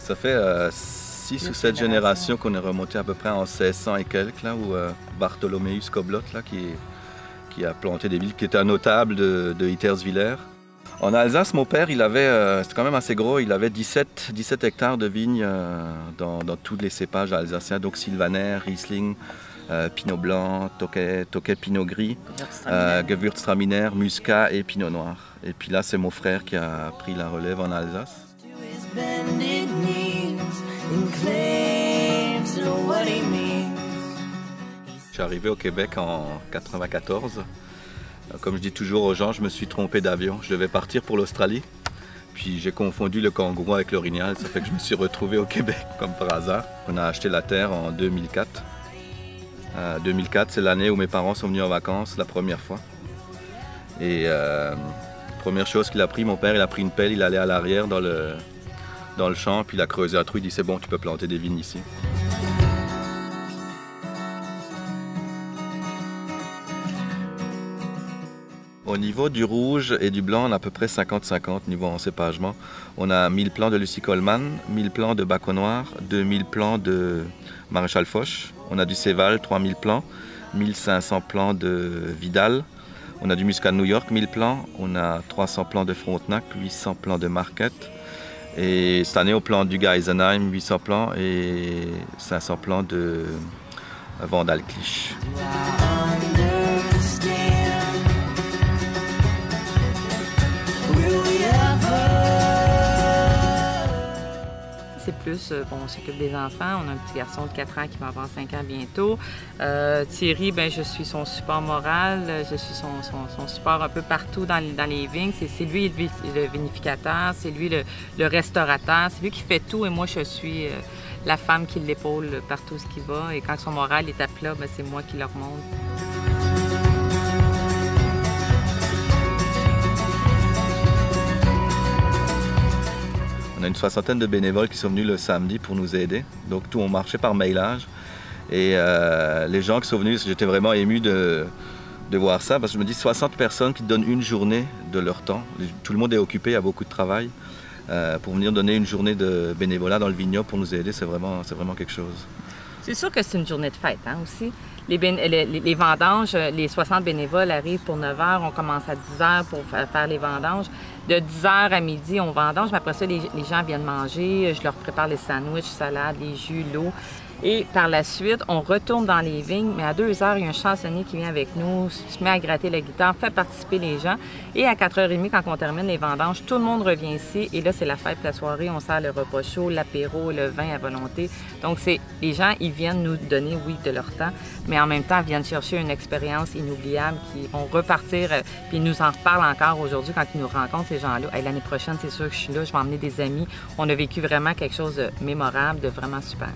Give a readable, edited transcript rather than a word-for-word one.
Ça fait 6 ou 7 générations qu'on est remonté à peu près en 1600 et quelques, là, où Bartholoméus Coblot, là, qui a planté des villes, qui était un notable de Hitterswiller. En Alsace, mon père, il avait, c'était quand même assez gros, il avait 17 hectares de vignes dans tous les cépages alsaciens, donc Sylvaner, Riesling, Pinot Blanc, Tokay Pinot Gris, Gewürztraminer, Muscat et Pinot Noir. Et puis là, c'est mon frère qui a pris la relève en Alsace. Je suis arrivé au Québec en 1994. Comme je dis toujours aux gens, je me suis trompé d'avion. Je devais partir pour l'Australie. Puis j'ai confondu le kangourou avec l'orignal. Ça fait que je me suis retrouvé au Québec, comme par hasard. On a acheté la terre en 2004. 2004, c'est l'année où mes parents sont venus en vacances la première fois. Et première chose qu'il a pris, mon père, il a pris une pelle, il allait à l'arrière dans le champ, puis il a creusé un trou, il dit c'est bon, tu peux planter des vignes ici. Au niveau du rouge et du blanc, on a à peu près 50-50 niveau encépagement. On a 1000 plants de Lucie Coleman, 1000 plants de Baco Noir, 2000 plants de Maréchal Foch. On a du Céval, 3000 plants, 1500 plants de Vidal. On a du Muscat de New York, 1000 plants. On a 300 plants de Frontenac, 800 plants de Marquette. Et cette année, on plante du Geisenheim, 800 plants et 500 plants de Vandal-Clich. C'est plus, bon, on s'occupe des enfants. On a un petit garçon de 4 ans qui va avoir 5 ans bientôt. Thierry, ben, je suis son support moral, je suis son support un peu partout dans les vignes. C'est lui le vinificateur, c'est lui le restaurateur, c'est lui qui fait tout et moi je suis la femme qui l'épaule partout ce qui va. Et quand son moral est à plat, ben, c'est moi qui le remonte. On a une 60aine de bénévoles qui sont venus le samedi pour nous aider. Donc tout, on marchait par mailage. Et les gens qui sont venus, j'étais vraiment ému de voir ça, parce que je me dis 60 personnes qui donnent une journée de leur temps. Tout le monde est occupé, il y a beaucoup de travail. Pour venir donner une journée de bénévolat dans le vignoble pour nous aider, c'est vraiment quelque chose. C'est sûr que c'est une journée de fête hein, aussi. Les vendanges, les 60 bénévoles arrivent pour 9 h, on commence à 10 h pour faire les vendanges. De 10 h à midi, on vendange, mais après ça, les gens viennent manger, je leur prépare les sandwichs, salades, les jus, l'eau. Et par la suite, on retourne dans les vignes, mais à 2 h, il y a un chansonnier qui vient avec nous, se met à gratter la guitare, fait participer les gens. Et à 4 h 30, quand on termine les vendanges, tout le monde revient ici. Et là, c'est la fête, la soirée, on sert le repas chaud, l'apéro, le vin à volonté. Donc, les gens, ils viennent nous donner, oui, de leur temps, mais en même temps, ils viennent chercher une expérience inoubliable qui vont repartir, puis ils nous en reparlent encore aujourd'hui quand ils nous rencontrent, ces gens-là. Hey, l'année prochaine, c'est sûr que je suis là, je vais emmener des amis. On a vécu vraiment quelque chose de mémorable, de vraiment super.